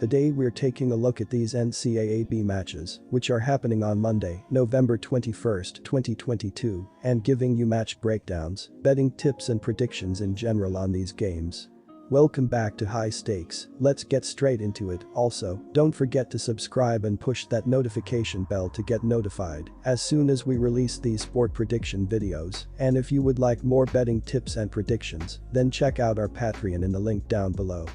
Today we're taking a look at these NCAAB matches, which are happening on Monday, November 21st, 2022, and giving you match breakdowns, betting tips and predictions in general on these games. Welcome back to High Stakes, let's get straight into it. Also, don't forget to subscribe and push that notification bell to get notified as soon as we release these sport prediction videos, and if you would like more betting tips and predictions, then check out our Patreon in the link down below.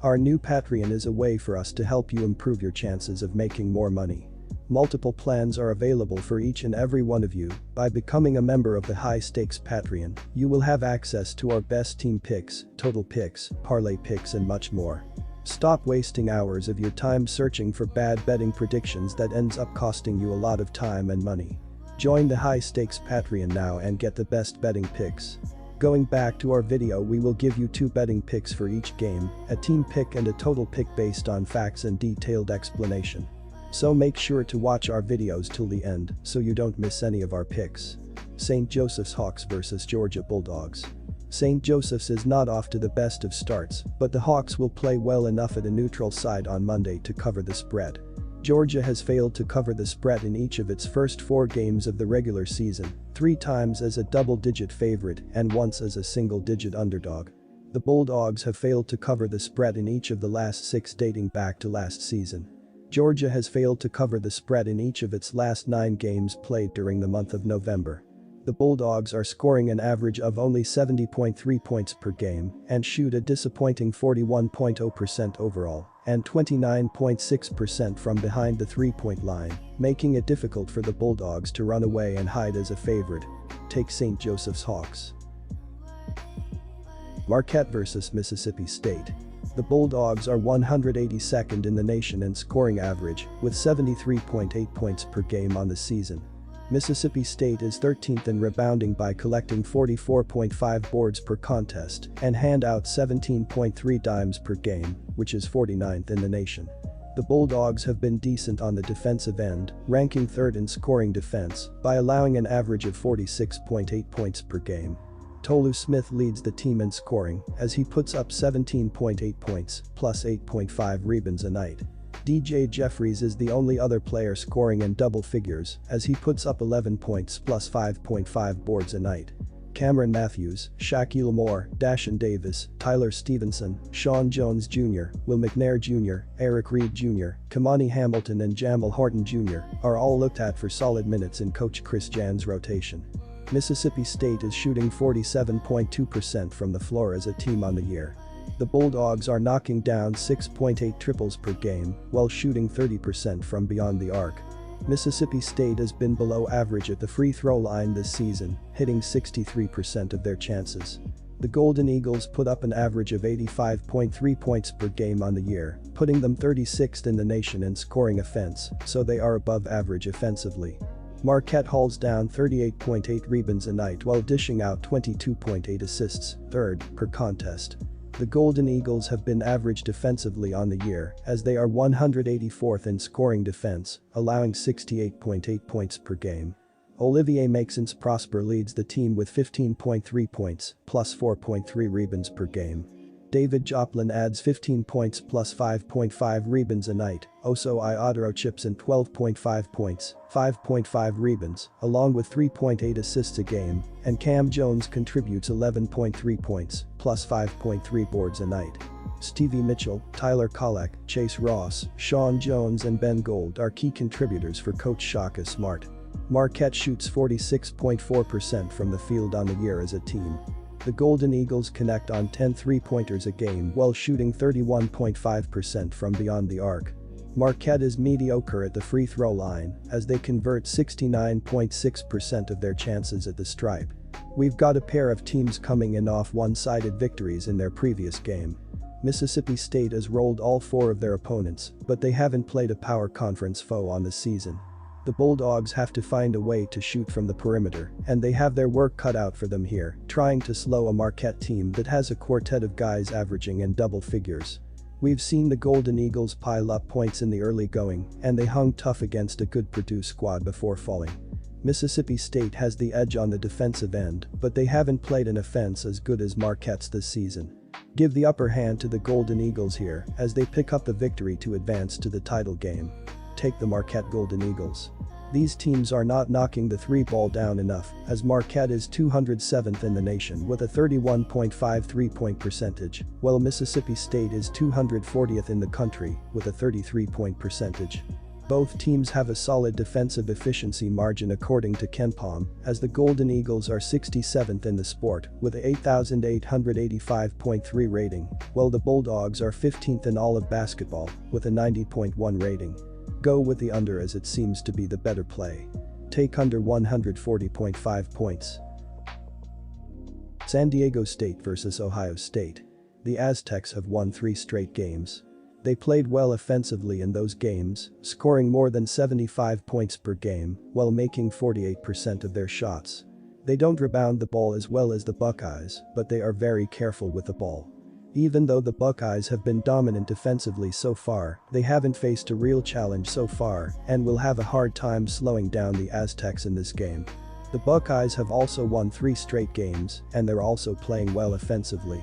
Our new Patreon is a way for us to help you improve your chances of making more money. Multiple plans are available for each and every one of you. By becoming a member of the High Stakes Patreon, you will have access to our best team picks, total picks, parlay picks and much more. Stop wasting hours of your time searching for bad betting predictions that ends up costing you a lot of time and money. Join the High Stakes Patreon now and get the best betting picks. Going back to our video, we will give you 2 betting picks for each game, a team pick and a total pick based on facts and detailed explanation. So make sure to watch our videos till the end so you don't miss any of our picks. St. Joseph's Hawks vs Georgia Bulldogs. St. Joseph's is not off to the best of starts, but the Hawks will play well enough at a neutral side on Monday to cover the spread. Georgia has failed to cover the spread in each of its first 4 games of the regular season, 3 times as a double-digit favorite and once as a single-digit underdog. The Bulldogs have failed to cover the spread in each of the last 6 dating back to last season. Georgia has failed to cover the spread in each of its last 9 games played during the month of November. The Bulldogs are scoring an average of only 70.3 points per game and shoot a disappointing 41.0% overall and 29.6% from behind the 3-point line, making it difficult for the Bulldogs to run away and hide as a favorite. Take St. Joseph's Hawks. Marquette vs Mississippi State. The Bulldogs are 182nd in the nation in scoring average, with 73.8 points per game on the season. Mississippi State is 13th in rebounding by collecting 44.5 boards per contest and hand out 17.3 dimes per game, which is 49th in the nation. The Bulldogs have been decent on the defensive end, ranking 3rd in scoring defense by allowing an average of 46.8 points per game. Tolu Smith leads the team in scoring as he puts up 17.8 points plus 8.5 rebounds a night. DJ Jeffries is the only other player scoring in double figures as he puts up 11 points plus 5.5 boards a night. Cameron Matthews, Shaquille Moore, Dashan Davis, Tyler Stevenson, Sean Jones Jr., Will McNair Jr., Eric Reed Jr., Kamani Hamilton and Jamal Horton Jr. are all looked at for solid minutes in Coach Chris Jan's rotation. Mississippi State is shooting 47.2% from the floor as a team on the year. The Bulldogs are knocking down 6.8 triples per game while shooting 30% from beyond the arc. Mississippi State has been below average at the free throw line this season, hitting 63% of their chances. The Golden Eagles put up an average of 85.3 points per game on the year, putting them 36th in the nation in scoring offense, so they are above average offensively. Marquette hauls down 38.8 rebounds a night while dishing out 22.8 assists, 3rd, per contest. The Golden Eagles have been average defensively on the year as they are 184th in scoring defense, allowing 68.8 points per game. Olivier Maxence Prosper leads the team with 15.3 points plus 4.3 rebounds per game. David Joplin adds 15 points plus 5.5 rebounds a night. Oso Iodoro chips in 12.5 points, 5.5 rebounds, along with 3.8 assists a game, and Cam Jones contributes 11.3 points plus 5.3 boards a night. Stevie Mitchell, Tyler Kolek, Chase Ross, Sean Jones and Ben Gold are key contributors for Coach Shaka Smart. Marquette shoots 46.4% from the field on the year as a team. The Golden Eagles connect on 10 3-pointers a game while shooting 31.5% from beyond the arc. Marquette is mediocre at the free throw line as they convert 69.6% of their chances at the stripe. We've got a pair of teams coming in off one-sided victories in their previous game. Mississippi State has rolled all 4 of their opponents, but they haven't played a power conference foe on the season. The Bulldogs have to find a way to shoot from the perimeter, and they have their work cut out for them here, trying to slow a Marquette team that has a quartet of guys averaging in double figures. We've seen the Golden Eagles pile up points in the early going, and they hung tough against a good Purdue squad before falling. Mississippi State has the edge on the defensive end, but they haven't played an offense as good as Marquette's this season. Give the upper hand to the Golden Eagles here as they pick up the victory to advance to the title game. Take the Marquette Golden Eagles. These teams are not knocking the three ball down enough, as Marquette is 207th in the nation with a 31.5 3-point percentage, while Mississippi State is 240th in the country with a 33-point percentage. Both teams have a solid defensive efficiency margin according to KenPom, as the Golden Eagles are 67th in the sport with a 8,885.3 rating, while the Bulldogs are 15th in all of basketball with a 90.1 rating. Go with the under as it seems to be the better play. Take under 140.5 points. San Diego State vs Ohio State. The Aztecs have won 3 straight games. They played well offensively in those games, scoring more than 75 points per game while making 48% of their shots. They don't rebound the ball as well as the Buckeyes, but they are very careful with the ball. Even though the Buckeyes have been dominant defensively so far, they haven't faced a real challenge so far and will have a hard time slowing down the Aztecs in this game. The Buckeyes have also won 3 straight games and they're also playing well offensively.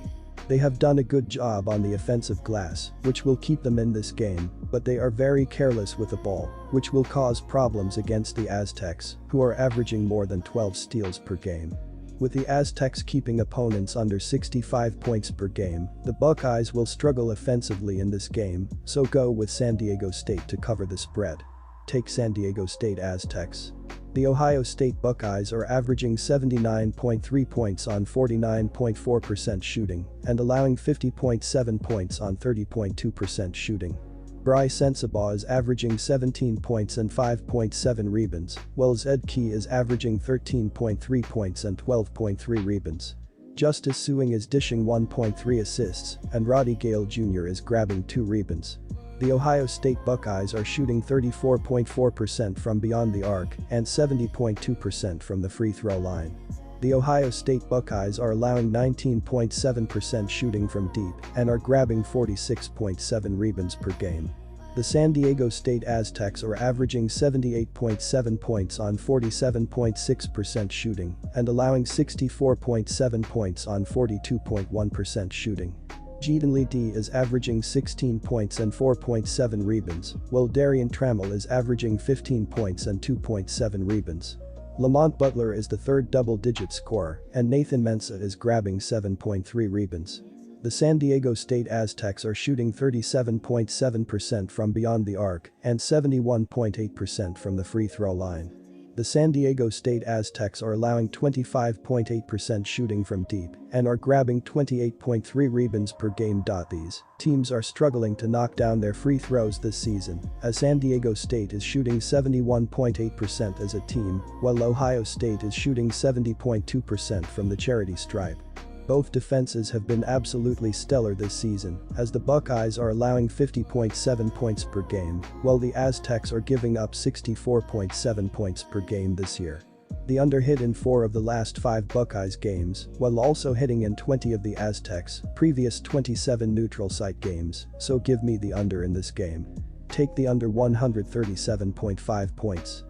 They have done a good job on the offensive glass, which will keep them in this game, but they are very careless with the ball, which will cause problems against the Aztecs, who are averaging more than 12 steals per game. With the Aztecs keeping opponents under 65 points per game, the Buckeyes will struggle offensively in this game, so go with San Diego State to cover the spread. Take San Diego State Aztecs. The Ohio State Buckeyes are averaging 79.3 points on 49.4% shooting and allowing 50.7 points on 30.2% shooting. Bryce Sensabaugh is averaging 17 points and 5.7 rebounds, while Zed Key is averaging 13.3 points and 12.3 rebounds. Justice Suing is dishing 1.3 assists and Roddy Gale Jr. is grabbing 2 rebounds. The Ohio State Buckeyes are shooting 34.4% from beyond the arc and 70.2% from the free throw line. The Ohio State Buckeyes are allowing 19.7% shooting from deep and are grabbing 46.7 rebounds per game. The San Diego State Aztecs are averaging 78.7 points on 47.6% shooting and allowing 64.7 points on 42.1% shooting. Jaden Lee is averaging 16 points and 4.7 rebounds, while Darian Trammell is averaging 15 points and 2.7 rebounds. Lamont Butler is the third double-digit scorer, and Nathan Mensah is grabbing 7.3 rebounds. The San Diego State Aztecs are shooting 37.7% from beyond the arc and 71.8% from the free throw line. The San Diego State Aztecs are allowing 25.8% shooting from deep and are grabbing 28.3 rebounds per game. These teams are struggling to knock down their free throws this season, as San Diego State is shooting 71.8% as a team, while Ohio State is shooting 70.2% from the charity stripe. Both defenses have been absolutely stellar this season, as the Buckeyes are allowing 50.7 points per game, while the Aztecs are giving up 64.7 points per game this year. The under hit in 4 of the last 5 Buckeyes games, while also hitting in 20 of the Aztecs' previous 27 neutral site games, so give me the under in this game. Take the under 137.5 points.